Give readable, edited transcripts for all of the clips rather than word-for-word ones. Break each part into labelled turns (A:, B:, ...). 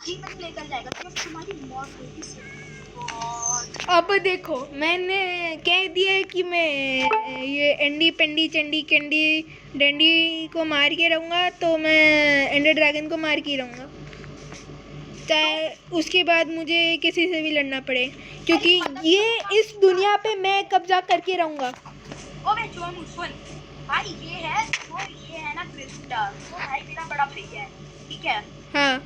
A: ही में लेकर जाएगा तो तुम्हारी मौत होगी से।
B: अब देखो मैंने कह दिया है कि मैं ये एंडी पेंडी चंडी कैंडी डंडी को मार के रहूँगा, तो मैं एंडर ड्रैगन को मार के रहूँगा, चाहे उसके बाद मुझे किसी से भी लड़ना पड़े, क्योंकि ये इस दुनिया पे मैं कब्जा करके रहूँगा।
A: ओए जोन सुन भाई, ये है ना क्रिस्टा, वो भाई मेरा बड़ा भैया है, ठीक है?
B: हाँ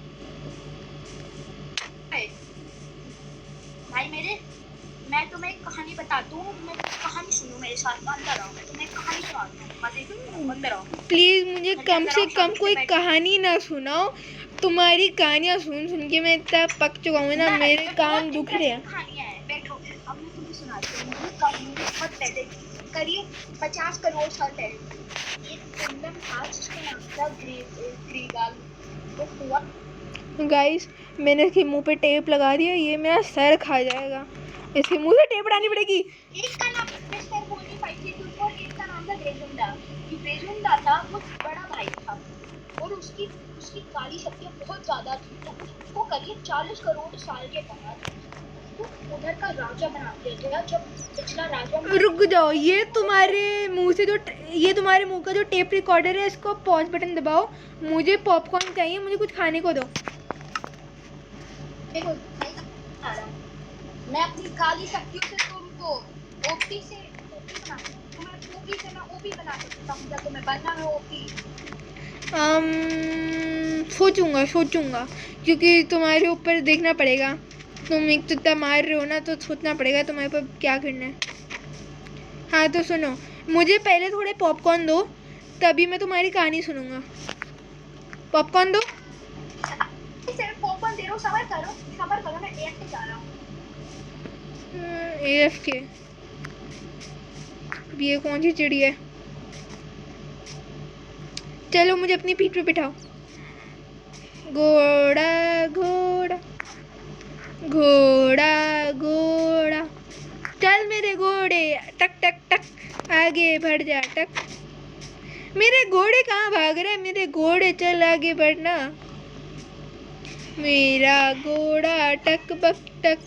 A: भाई मेरे, मैं तुम्हें एक कहानी बताता हूँ, मैं कहानी सुनो मेरे साथ, अंदर आओ, मैं तुम्हें कहानी सुनाता हूँ, मजे अंदर आओ।
B: प्लीज़ मुझे कम से कम कोई कहानी ना सुनाओ, तुम्हारी कहानियाँ सुन सुन के मैं इतना पक चुका हूँ ना, मेरे कान दुख रहे हैं।
A: कहानियाँ हैं, बैठो, अब मैं तुम्हें सुनाती हूँ कहानी। बहुत पहले, करीब 50 करोड़ साल पहले एक किंगडम था जिसका नाम था ग्रीगाल। वो हुआ,
B: गाइस मैंने इसके मुंह पे टेप लगा दिया, ये मेरा सर खा जाएगा, इसके मुंह से टेप हटानी पड़ेगी।
A: एक का नाम मिस्टर बोनी 532 और एक का नाम था ग्रेजुंडा। ये ग्रेजुंडा था, वो बड़ा भाई था और उसकी काली शक्तियाँ बहुत ज़्यादा थी, तो उसको करीब 40 करोड़ साल के बाद उसको उधर का राजा बना दिया गया। जब पिछला राजा,
B: रुक जाओ, ये तुम्हारे मुंह से जो ये तुम्हारे मुंह का जो टेप रिकॉर्डर है, इसको पॉज बटन दबाओ, मुझे पॉपकॉर्न चाहिए, मुझे कुछ खाने को दो।
A: देखो मैं अपनी काली शक्तियों से तुमको ओपी से ओपी बना सकता हूँ, मैं ओपी से मैं ओपी बना सकता हूँ, जब तुम्हें बनना है ओपी।
B: सोचूंगा क्योंकि तुम्हारे ऊपर देखना पड़ेगा, तुम एक तो मार रहे हो ना, तो सोचना पड़ेगा तुम्हारे ऊपर क्या करना है। हाँ तो सुनो, मुझे पहले थोड़े पॉपकॉर्न दो, तभी मैं तुम्हारी कहानी सुनूंगा। पॉपकॉर्न दो।
A: सिर्फ पॉपकॉर्न दे रहा हूँ, सबर करो, मैं एयर से जा रहा हूँ।
B: AFK, ये कौन सी चिड़ी है? चलो मुझे अपनी पीठ पे बिठाओ। घोड़ा घोड़ा घोड़ा घोड़ा, चल मेरे घोड़े, टक टक टक आगे बढ़ जा टक। मेरे घोड़े कहाँ भाग रहे हैं? मेरे घोड़े चल आगे बढ़ना, मेरा घोड़ा टक बक टक।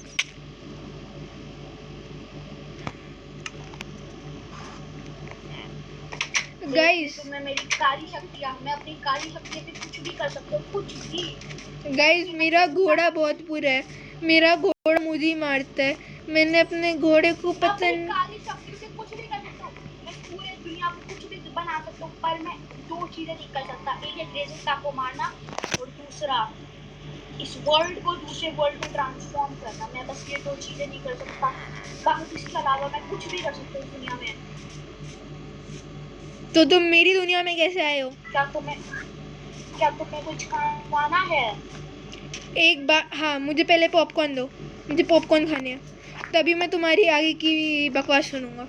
B: गाइस
A: मैं मेरी काली शक्तियाँ, मैं अपनी काली शक्ति से कुछ भी कर सकता हूँ, कुछ भी।
B: गाइस मेरा घोड़ा बहुत बुरा है, मेरा घोड़ा मुझे ही मारता है, मैंने अपने घोड़े को पसंद।
A: काली शक्ति से कुछ भी कर सकता हूँ, मैं पूरे दुनिया को कुछ भी बना सकता हूँ, पर मैं दो चीजें नहीं कर सकता, एक है ग्रेजुंडा को मारना और दूसरा इस वर्ल्ड को दूसरे वर्ल्ड में ट्रांसफॉर्म करना। मैं बस ये दो चीजें नहीं कर सकता, बाकी इसके अलावा मैं कुछ भी कर सकता हूँ दुनिया में।
B: तो तुम मेरी दुनिया में कैसे आए हो?
A: क्या तुम्हें कुछ खाना है?
B: एक बार, हाँ मुझे पहले पॉपकॉर्न दो, मुझे पॉपकॉर्न खाने हैं, तभी मैं तुम्हारी आगे की बकवास सुनूंगा।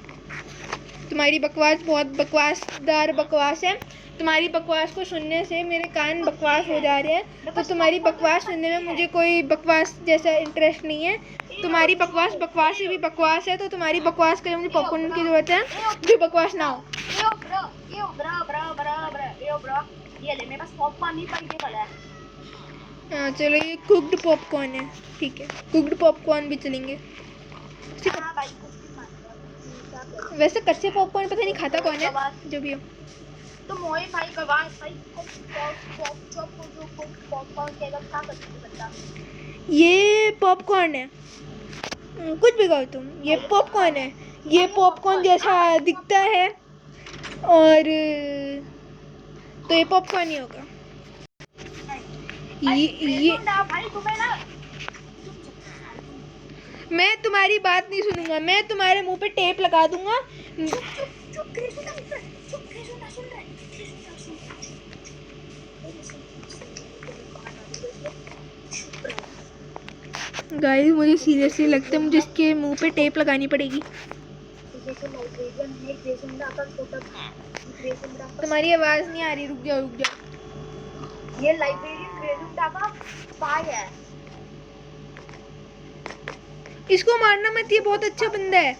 B: तुम्हारी बकवास बहुत बकवासदार बकवास है, तुम्हारी बकवास को सुनने से मेरे कान बकवास हो जा रहे हैं, तो तुम्हारी बकवास सुनने में मुझे कोई बकवास जैसा इंटरेस्ट नहीं है। तुम्हारी बकवास बकवास से भी बकवास है, तो तुम्हारी बकवास के लिए मुझे पॉपकॉर्न की जरूरत है, जो बकवास ना हो।
A: ये ले, मेरे पास पॉपकॉर्न नहीं, पर ये वाला है।
B: हाँ चलो, ये कुक्ड पॉपकॉर्न है, ठीक है, कुक्ड पॉपकॉर्न भी चलेंगे।
A: हाँ भाई, कुछ भी खाना।
B: वैसे कच्चे पॉपकॉर्न पता नहीं खाता कौन है, जो भी हो।
A: तो मोए भाई गवाह भाई पॉपकॉर्न के अलग क्या करते हो बता?
B: ये पॉपकॉर्न है, कुछ भी कहो तुम, ये पॉपकॉर्न है, ये पॉपकॉर्न जैसा दिखता है, और तो ये पॉपकॉर्न ही होगा। ये
A: भाई तुम्हें ना,
B: मैं तुम्हारी बात नहीं सुनूंगा, मैं तुम्हारे मुंह पे टेप लगा दूंगा। गाइस मुझे सीरियसली लगता है मुझे इसके मुंह पे टेप लगानी पड़ेगी। तुम्हारी आवाज नहीं आ रही, रुक जाओ।
A: ये लाइब्रेरियन ग्रेजुंडा का स्पाई है।
B: इसको मारना मत, ये बहुत अच्छा बंदा है।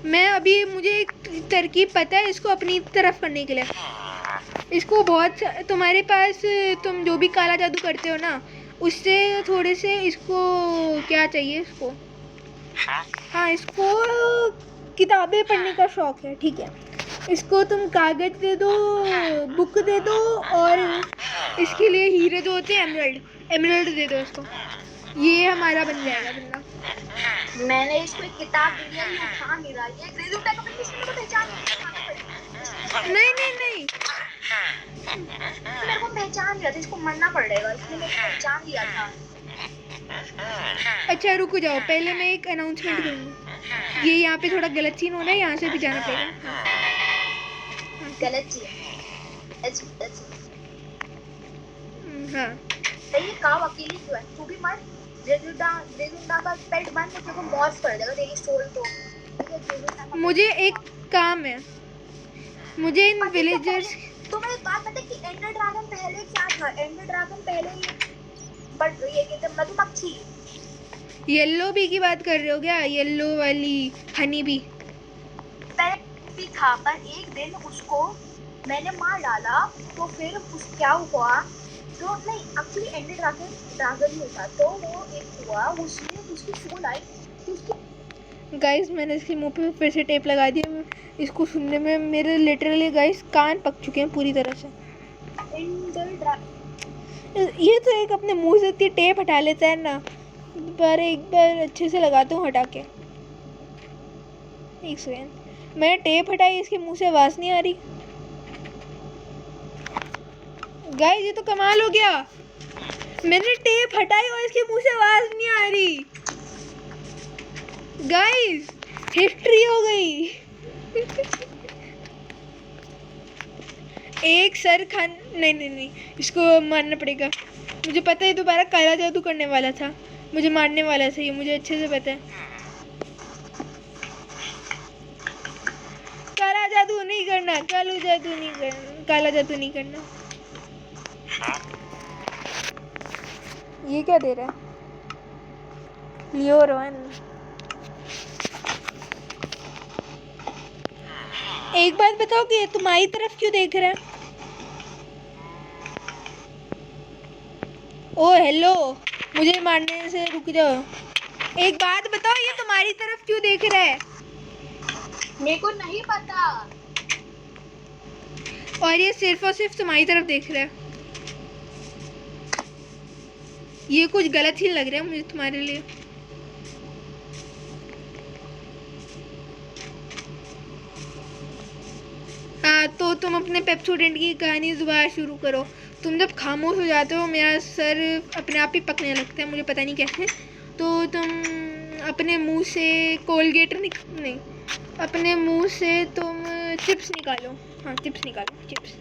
B: मैं अभी, मुझे एक तरकीब पता है इसको अपनी तरफ करने के लिए। इसको बहुत, तुम्हारे पास तुम जो भी काला जादू करते हो ना, उससे थोड़े से इसको क्या चाहिए इसको, हाँ इसको किताबें पढ़ने का शौक है, ठीक है। इसको तुम कागज दे दो, बुक दे दो, और इसके लिए हीरे जो होते हैं एमरल्ड, एमरल्ड दे दो इसको। ये हमारा बन जाएगा बंदा।
A: मैंने इसको एक किताब दी है, ये उठा नहीं रहा। ये ग्रेजुएट का कभी किसी को पहचान नहीं।
B: नहीं नहीं नहीं,
A: मेरे को पहचान लिया था, इसको मरना पड़ेगा, इसने मेरे को पहचान लिया था।
B: अच्छा रुक जाओ, पहले मैं एक अनाउंसमेंट करूँगी। ये यहाँ पे थोड़ा गलत सीन हो रहा है, यहाँ से भी जाना पड़ेगा।
A: गलत चीज
B: हाँ
A: ये काव अकेली क्यों है? तू भी मर। रेजुंडा का पेट बन तो तेरे को मॉर्फ कर देगा, तेरी सोल तो।
B: मुझे एक काम है, मुझे इन विलेजर्स,
A: तुम्हें एक बात पता है कि एंडर ड्रैगन पहले क्या था? एंडर ड्रैगन पहले ये बट ये कहते मधुमक्खी,
B: येलो बी की बात कर रहे हो क्या? येलो वाली हनी बी
A: पहले भी था, पर एक दिन उसको मैंने मार डाला, तो फिर उस क्या हुआ, तो नहीं एक्चुअली एंडर ड्रैगन ही था, तो वो एक हुआ, उसने उसकी सोल आई, तो उसकी
B: गाइस मैंने इसके मुंह पे फिर से टेप लगा दिया। इसको सुनने में मेरे लिटरली गाइस कान पक चुके हैं पूरी तरह से।
A: एंडर ड्रैगन
B: ये तो एक अपने मुंह से इतनी टेप हटा लेता है ना, पर एक बार अच्छे से लगाता हूँ हटा के। एक सेकेंड, मैंने टेप हटाई, इसके मुंह से आवाज़ नहीं आ रही। गाइस ये तो कमाल हो गया, मैंने टेप हटाई और इसके मुंह से आवाज़ नहीं आ रही। गाइस हिस्ट्री हो गई। एक सर खान, नहीं नहीं नहीं, इसको मारना पड़ेगा। मुझे पता है दोबारा काला जादू करने वाला था, मुझे मारने वाला था ये, मुझे अच्छे से पता है। काला जादू नहीं करना, काला जादू नहीं करना, काला जादू नहीं करना। ये क्या दे रहा है? लियो रोहन, एक बात बताओ कि तुम्हारी तरफ क्यों देख रहा है? ओ हेलो, मुझे मारने से रुक जाओ। एक बात बताओ, ये तुम्हारी तरफ क्यों देख रहा है?
A: मेरे को नहीं पता।
B: और ये सिर्फ और सिर्फ तुम्हारी तरफ देख रहा है। ये कुछ गलत ही लग रहा है मुझे तुम्हारे लिए। हाँ तो तुम अपने पेप्सोडेंट की कहानी दोबारा शुरू करो। तुम जब खामोश हो जाते हो मेरा सर अपने आप ही पकने लगता है, मुझे पता नहीं कैसे। तो तुम अपने मुंह से कोलगेट नहीं, अपने मुंह से तुम चिप्स निकालो। हाँ चिप्स निकालो, चिप्स।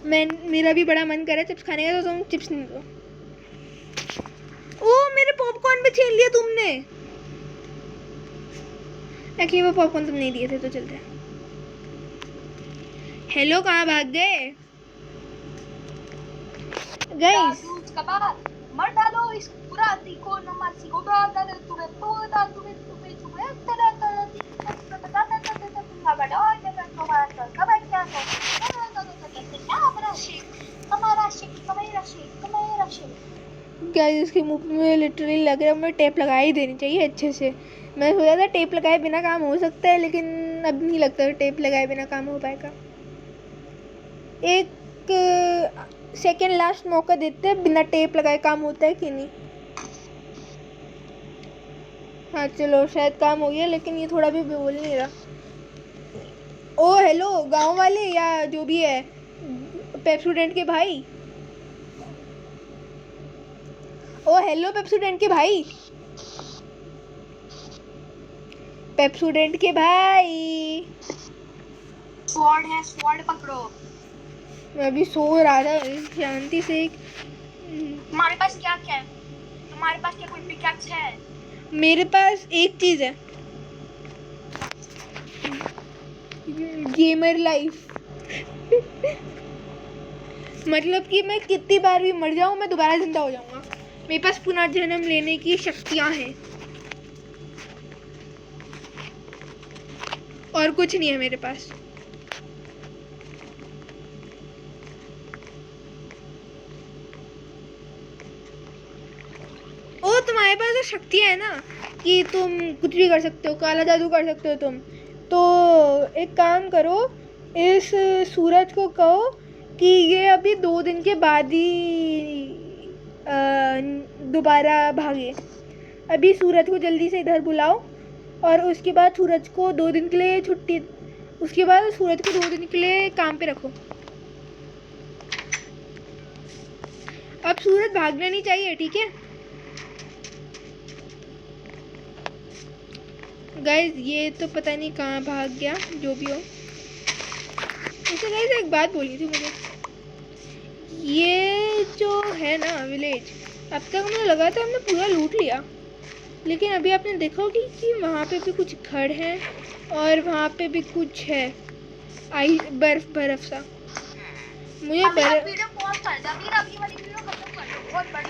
B: मेरा भी बड़ा मन कर रहा है चिप्स खाने का, तो तुम चिप्स निकालो। ओ मेरे पॉपकॉर्न पे छीन लिया तुमने। एक्चुअली वो पॉपकॉर्न तुम नहीं दिए थे, तो चलते हैं। हेलो कहाँ भाग गए गाइस?
A: मर डालो इस पूरा को नमक सी को डाल दे तुम्हें तो डाल तुम्हें तरह
B: गाइस इसके मुंह में लिटरली लग रहा है मुझे टेप लगा ही देनी चाहिए अच्छे से। मैं सोचा था टेप लगाए बिना काम हो सकता है, लेकिन अब नहीं लगता टेप लगाए बिना काम हो पाएगा। एक सेकेंड लास्ट मौका देते हैं, बिना टेप लगाए काम होता है कि नहीं। हाँ चलो शायद काम हो गया, लेकिन ये थोड़ा भी बोल नहीं रहा। ओ हेलो गांव वाले या जो भी है, पेप्सोडेंट के भाई। ओ हेलो पेप्सोडेंट के भाई, पेप्सोडेंट के भाई।
A: स्वॉर्ड है, स्वॉर्ड पकड़ो।
B: मैं अभी सो रहा था शांति से।
A: तुम्हारे पास क्या क्या है? तुम्हारे पास क्या कोई पिकैक्स है?
B: मेरे पास एक चीज है, गेमर लाइफ। मतलब कि मैं कितनी बार भी मर जाऊं मैं दोबारा जिंदा हो जाऊंगा। मेरे पास पुनर्जन्म लेने की शक्तियां हैं और कुछ नहीं है मेरे पास। तुम्हारे पास तो शक्तियाँ है ना कि तुम कुछ भी कर सकते हो, काला जादू कर सकते हो तुम। तो एक काम करो, इस सूरज को कहो कि ये अभी 2 दिन के बाद ही दोबारा भागे। अभी सूरज को जल्दी से इधर बुलाओ और उसके बाद सूरज को 2 दिन के लिए छुट्टी, उसके बाद सूरज को 2 दिन के लिए काम पे रखो। अब सूरज भागना नहीं चाहिए, ठीक है गाइज। ये तो पता नहीं कहाँ भाग गया, जो भी हो। वैसे गाइज एक बात बोली थी मुझे, ये जो है ना विलेज, अब तक मुझे लगा था हमने पूरा लूट लिया, लेकिन अभी आपने देखा होगी कि वहाँ पे भी कुछ घर हैं और वहाँ पे भी कुछ है बर्फ सा। मुझे
A: वीडियो पॉज कर दो, अभी वाली वीडियो खत्म कर दो, बहुत बड़ी